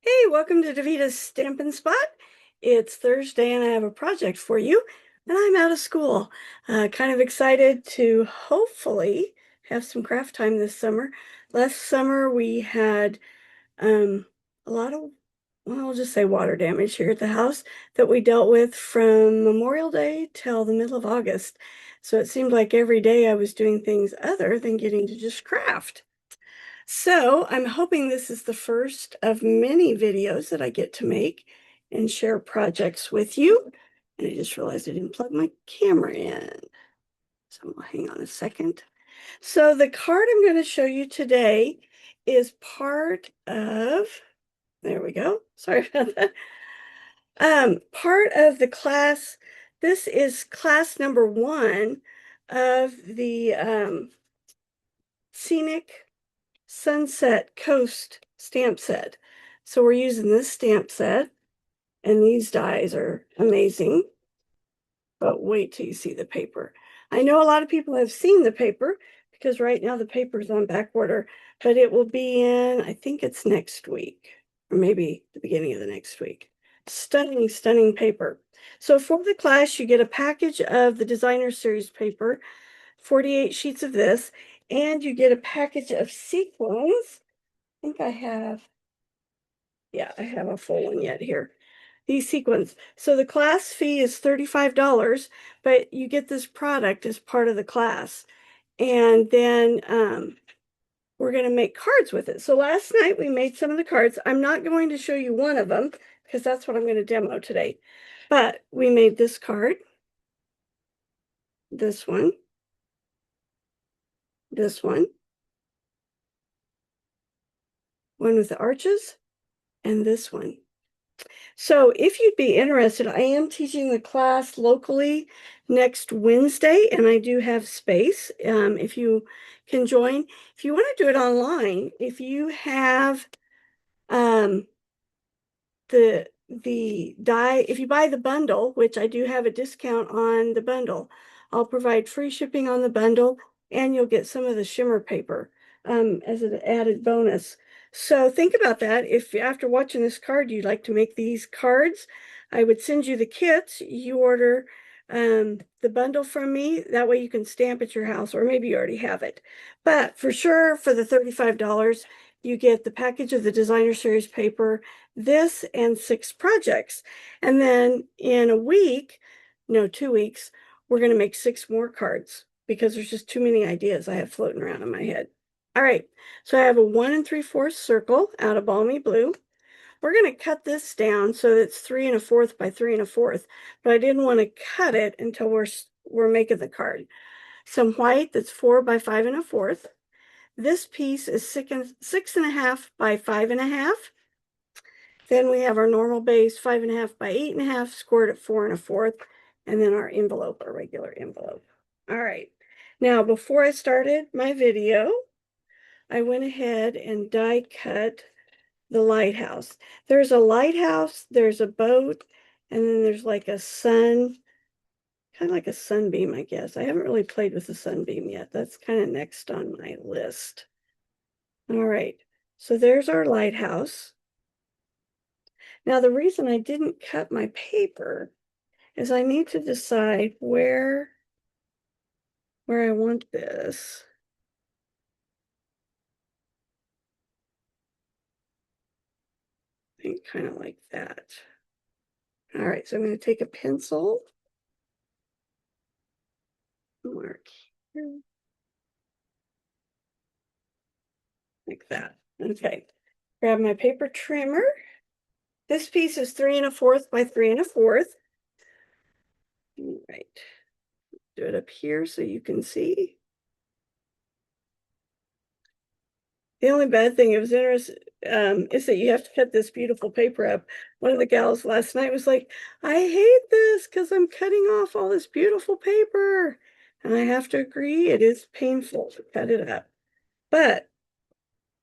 Hey, welcome to Davita's Stampin' Spot. It's Thursday and I have a project for you, and I'm out of school. Kind of excited to hopefully have some craft time this summer. Last summer we had a lot of, well, I'll just say water damage here at the house that we dealt with from Memorial Day till the middle of August. So it seemed like every day I was doing things other than getting to just craft. So I'm hoping this is the first of many videos that I get to make and share projects with you. And I just realized I didn't plug my camera in. So hang on a second. So the card I'm going to show you today is part of, there we go. Sorry about that. Part of the class, this is class number 1 of the Scenic Sunset Coast stamp set. So we're using this stamp set, and these dies are amazing. But wait till you see the paper. I know a lot of people have seen the paper because right now the paper is on back order, but it will be in, I think it's next week, or maybe the beginning of the next week. Stunning, stunning paper. So for the class, you get a package of the designer series paper, 48 sheets of this, and you get a package of sequins. I think I have, yeah, I have a full one yet here. These sequins. So the class fee is $35, but you get this product as part of the class. And then we're going to make cards with it. So last night we made some of the cards. I'm not going to show you one of them because that's what I'm going to demo today. But we made this card, this one, this one with the arches, and this one. So if you'd be interested, I am teaching the class locally next Wednesday, and I do have space if you can join. If you want to do it online, if you have um, the die, if you buy the bundle, which I do have a discount on the bundle, I'll provide free shipping on the bundle, and you'll get some of the shimmer paper as an added bonus. So think about that. If after watching this card, you'd like to make these cards, I would send you the kits. You order the bundle from me. That way you can stamp at your house, or maybe you already have it. But for sure, for the $35, you get the package of the designer series paper, this and 6 projects. And then in a week, no, 2 weeks, we're going to make 6 more cards because there's just too many ideas I have floating around in my head. All right, so I have a 1 3/4 circle out of balmy blue. We're going to cut this down so it's 3 1/4 by 3 1/4, but I didn't want to cut it until we're making the card. Some white that's 4 by 5 1/4. This piece is 6 1/2 by 5 1/2. Then we have our normal base, 5 1/2 by 8 1/2, scored at 4 1/4, and then our envelope, our regular envelope. All right. Now, before I started my video, I went ahead and die cut the lighthouse. There's a lighthouse, there's a boat, and then there's like a sun, kind of like a sunbeam, I guess. I haven't really played with the sunbeam yet. That's kind of next on my list. All right. So there's our lighthouse. Now, the reason I didn't cut my paper is I need to decide where I want this. I think kind of like that. All right, so I'm going to take a pencil, mark here, like that. Okay, grab my paper trimmer. This piece is 3 1/4 by 3 1/4. All right, do it up here so you can see. The only bad thing, it was interesting, is that you have to cut this beautiful paper up. One of the gals last night was like, I hate this because I'm cutting off all this beautiful paper. And I have to agree, it is painful to cut it up. But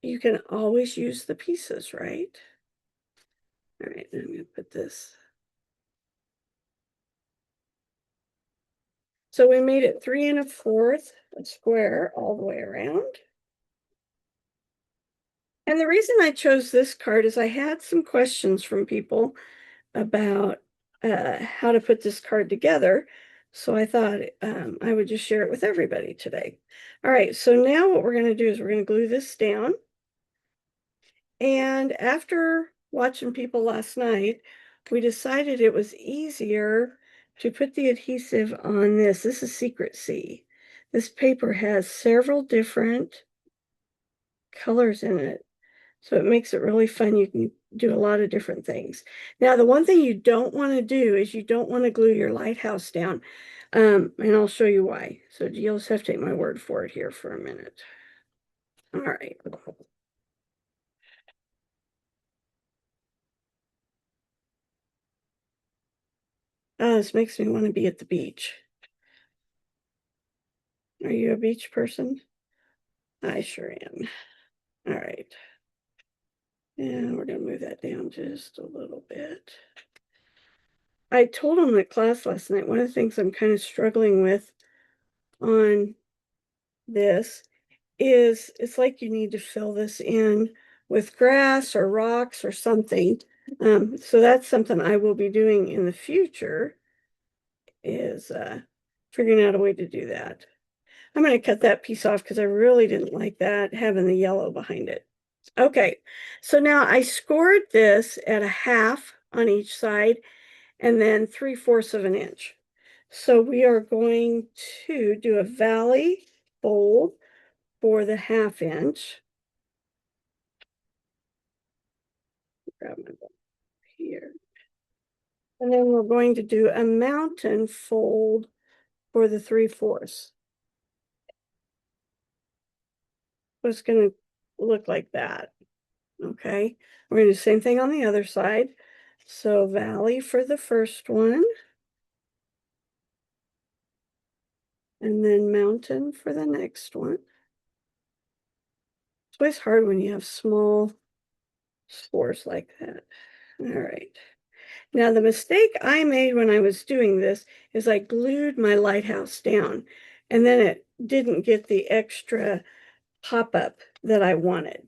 you can always use the pieces, right? All right, I'm going to put this. So we made it 3 1/4 a square all the way around. And the reason I chose this card is I had some questions from people about how to put this card together. So I thought I would just share it with everybody today. All right, so now what we're going to do is we're going to glue this down. And after watching people last night, we decided it was easier to put the adhesive on this. This is Secret C. This paper has several different colors in it. So it makes it really fun. You can do a lot of different things. Now, the one thing you don't want to do is you don't want to glue your lighthouse down. And I'll show you why. So you'll just have to take my word for it here for a minute. All right. This makes me want to be at the beach. Are you a beach person? I sure am. All right. And we're going to move that down just a little bit. I told them at class last night, one of the things I'm kind of struggling with on this is it's like you need to fill this in with grass or rocks or something. So that's something I will be doing in the future is figuring out a way to do that. I'm going to cut that piece off because I really didn't like that, having the yellow behind it. Okay, so now I scored this at a half on each side and then 3/4 of an inch. So we are going to do a valley fold for the 1/2 inch. Grab my book here. And then we're going to do a mountain fold for the 3/4. So it's going to look like that. Okay. We're going to do the same thing on the other side. So valley for the first one. And then mountain for the next one. It's always hard when you have small spores like that. All right. Now, the mistake I made when I was doing this is I glued my lighthouse down, and then it didn't get the extra pop-up that I wanted.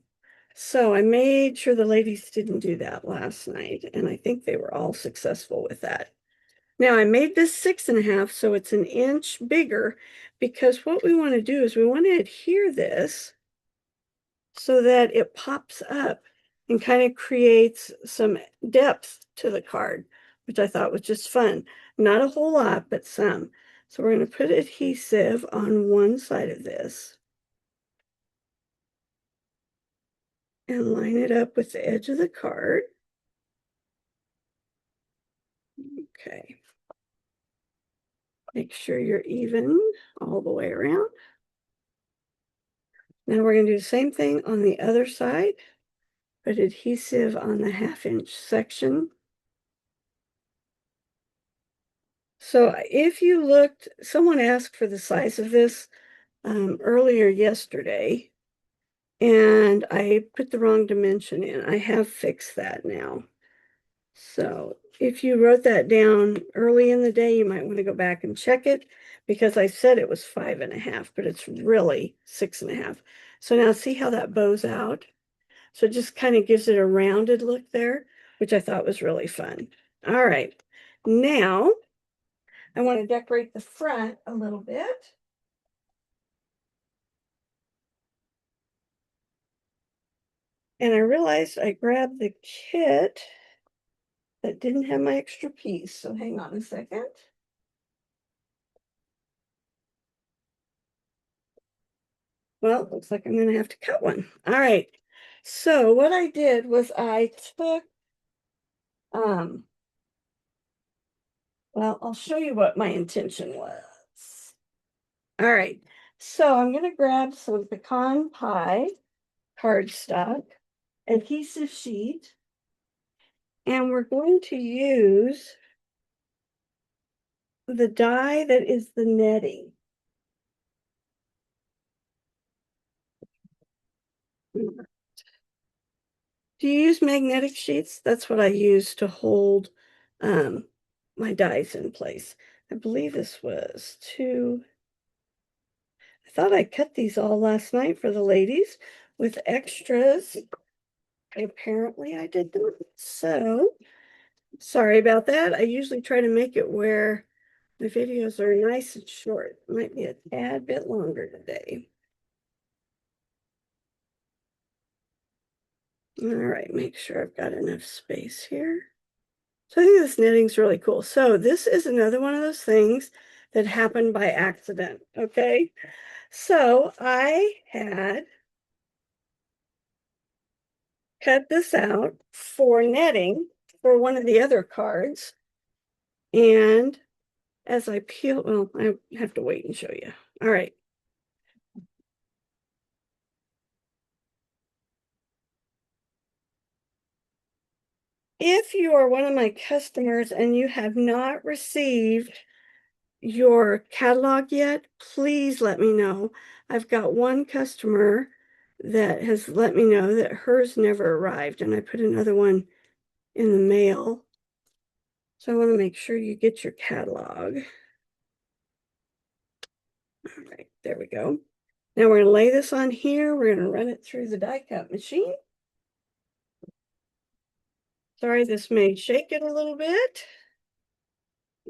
So I made sure the ladies didn't do that last night, and I think they were all successful with that. Now, I made this 6.5, so it's an inch bigger, because what we want to do is we want to adhere this so that it pops up and kind of creates some depth to the card, which I thought was just fun. Not a whole lot, but some. So we're going to put adhesive on one side of this and line it up with the edge of the card. Okay. Make sure you're even all the way around. Now we're going to do the same thing on the other side. Put adhesive on the 1/2 inch section. So if you looked, someone asked for the size of this earlier yesterday, and I put the wrong dimension in. I have fixed that now. So if you wrote that down early in the day, you might want to go back and check it because I said it was 5.5, but it's really 6.5. So now see how that bows out? So it just kind of gives it a rounded look there, which I thought was really fun. All right, now I want to decorate the front a little bit. And I realized I grabbed the kit that didn't have my extra piece. So hang on a second. Well, it looks like I'm going to have to cut one. All right. So what I did was I took, well, I'll show you what my intention was. All right. So I'm going to grab some pecan pie cardstock, adhesive sheet, and we're going to use the die that is the netting. Do you use magnetic sheets? That's what I use to hold my dies in place. I believe this was two. I thought I cut these all last night for the ladies with extras. Apparently I did not. So sorry about that. I usually try to make it where the videos are nice and short. Might be a tad bit longer today. All right, make sure I've got enough space here. So I think this knitting's really cool. So this is another one of those things that happened by accident, okay? So I had cut this out for netting for one of the other cards. And as I peel, well, I have to wait and show you. All right. If you are one of my customers and you have not received your catalog yet, please let me know. I've got one customer that has let me know that hers never arrived, and I put another one in the mail. So I want to make sure you get your catalog. All right, there we go. Now we're going to lay this on here. We're going to run it through the die cut machine. Sorry, this may shake it a little bit.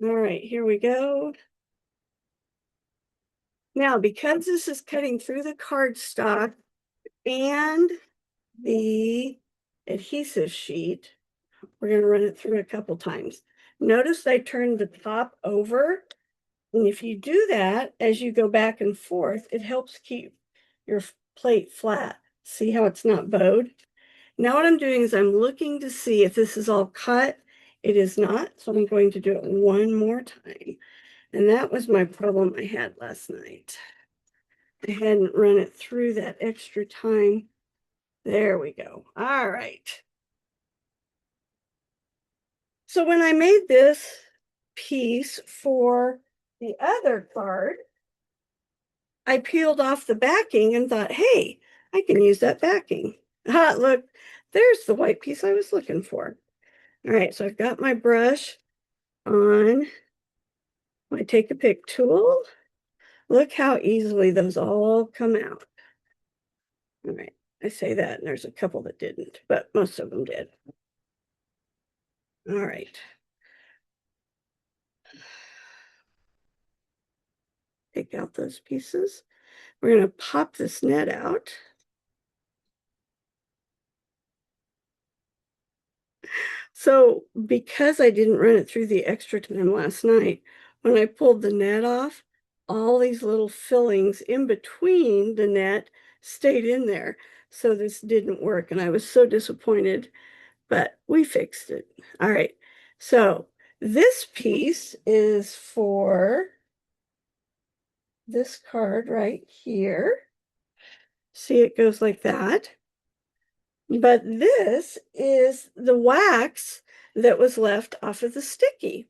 All right, here we go. Now, because this is cutting through the cardstock and the adhesive sheet, we're going to run it through a couple times. Notice I turned the top over. And if you do that, as you go back and forth, it helps keep your plate flat. See how it's not bowed? Now what I'm doing is I'm looking to see if this is all cut. It is not, so I'm going to do it one more time. And that was my problem I had last night. I hadn't run it through that extra time. There we go. All right. So when I made this piece for the other card, I peeled off the backing and thought, hey, I can use that backing. Ah, look, there's the white piece I was looking for. All right, so I've got my brush on my Take a Pick tool. Look how easily those all come out. All right, I say that, and there's a couple that didn't, but most of them did. All right. Take out those pieces. We're going to pop this net out. So because I didn't run it through the extra time last night, when I pulled the net off, all these little fillings in between the net stayed in there. So this didn't work, and I was so disappointed, but we fixed it. All right, so this piece is for this card right here. See, it goes like that. But this is the wax that was left off of the sticky.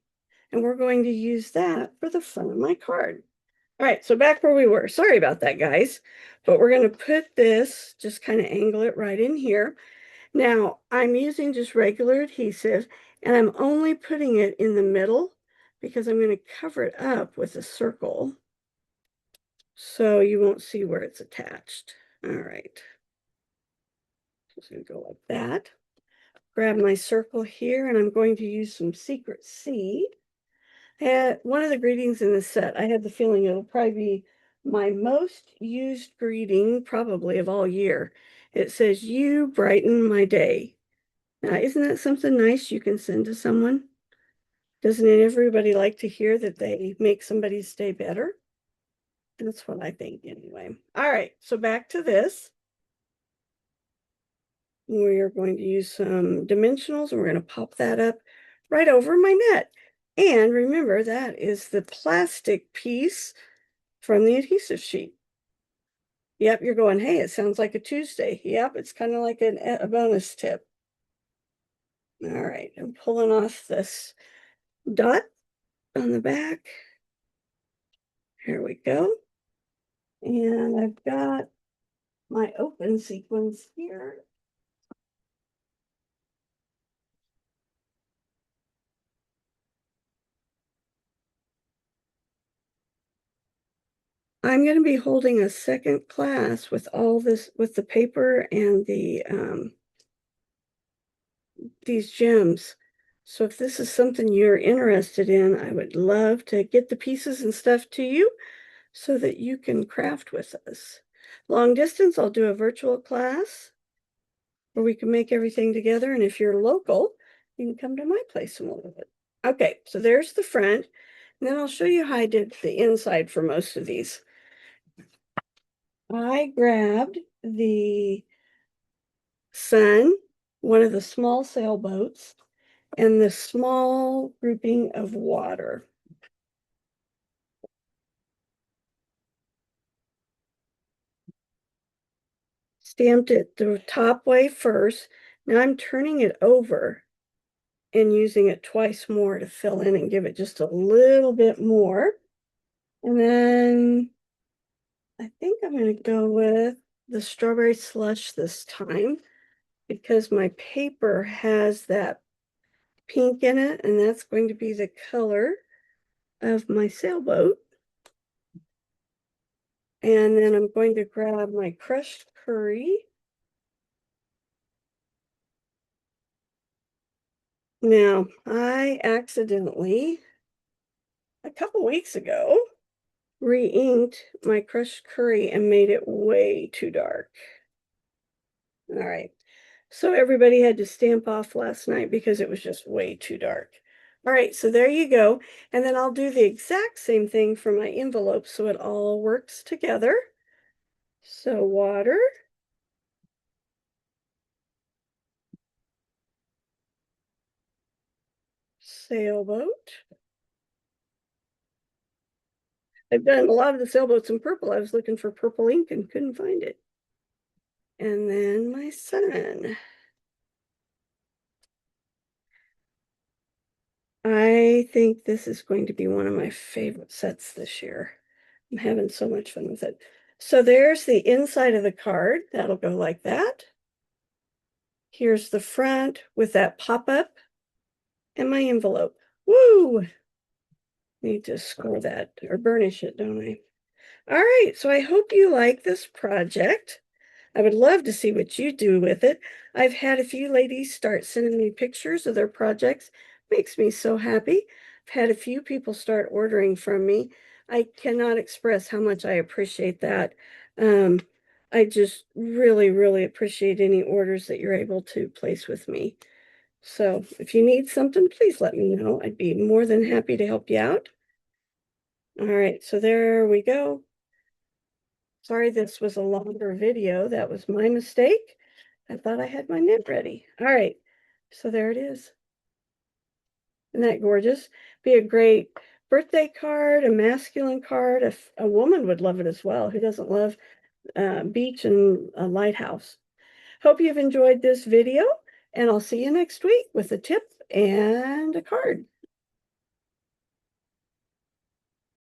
And we're going to use that for the front of my card. All right, so back where we were. Sorry about that, guys. But we're going to put this, just kind of angle it right in here. Now, I'm using just regular adhesive, and I'm only putting it in the middle because I'm going to cover it up with a circle so you won't see where it's attached. All right. Just going to go like that. Grab my circle here, and I'm going to use some Secret Seed. One of the greetings in this set, I had the feeling it'll probably be my most used greeting, probably of all year. It says, "You brighten my day." Now, isn't that something nice you can send to someone? Doesn't everybody like to hear that they make somebody's day better? That's what I think anyway. All right, so back to this. We are going to use some dimensionals, and we're going to pop that up right over my net. And remember, that is the plastic piece from the adhesive sheet. Yep, you're going, hey, it sounds like a Tuesday. Yep, it's kind of like a bonus tip. All right, I'm pulling off this dot on the back. Here we go. And I've got my open sequins here. I'm going to be holding a second class with all this, with the paper and the these gems. So if this is something you're interested in, I would love to get the pieces and stuff to you so that you can craft with us. Long distance, I'll do a virtual class where we can make everything together. And if you're local, you can come to my place and we'll do it. Okay, so there's the front. And then I'll show you how I did the inside for most of these. I grabbed the Sun, one of the small sailboats, and the small grouping of water. Stamped it the top way first. Now I'm turning it over and using it twice more to fill in and give it just a little bit more. And then I think I'm going to go with the strawberry slush this time because my paper has that pink in it, and that's going to be the color of my sailboat. And then I'm going to grab my crushed curry. Now, I accidentally, a couple weeks ago, re-inked my crushed curry and made it way too dark. All right. So everybody had to stamp off last night because it was just way too dark. All right, so there you go. And then I'll do the exact same thing for my envelope so it all works together. So water, sailboat. I've done a lot of the sailboats in purple. I was looking for purple ink and couldn't find it. And then my sun. I think this is going to be one of my favorite sets this year. I'm having so much fun with it. So there's the inside of the card. That'll go like that. Here's the front with that pop-up and my envelope. Woo! Need to score that or burnish it, don't I? All right, so I hope you like this project. I would love to see what you do with it. I've had a few ladies start sending me pictures of their projects. Makes me so happy. I've had a few people start ordering from me. I cannot express how much I appreciate that. I just really, really appreciate any orders that you're able to place with me. So if you need something, please let me know. I'd be more than happy to help you out. All right, so there we go. Sorry, this was a longer video. That was my mistake. I thought I had my knit ready. All right, so there it is. Isn't that gorgeous? Be a great birthday card, a masculine card. A woman would love it as well. Who doesn't love beach and a lighthouse? Hope you've enjoyed this video, and I'll see you next week with a tip and a card.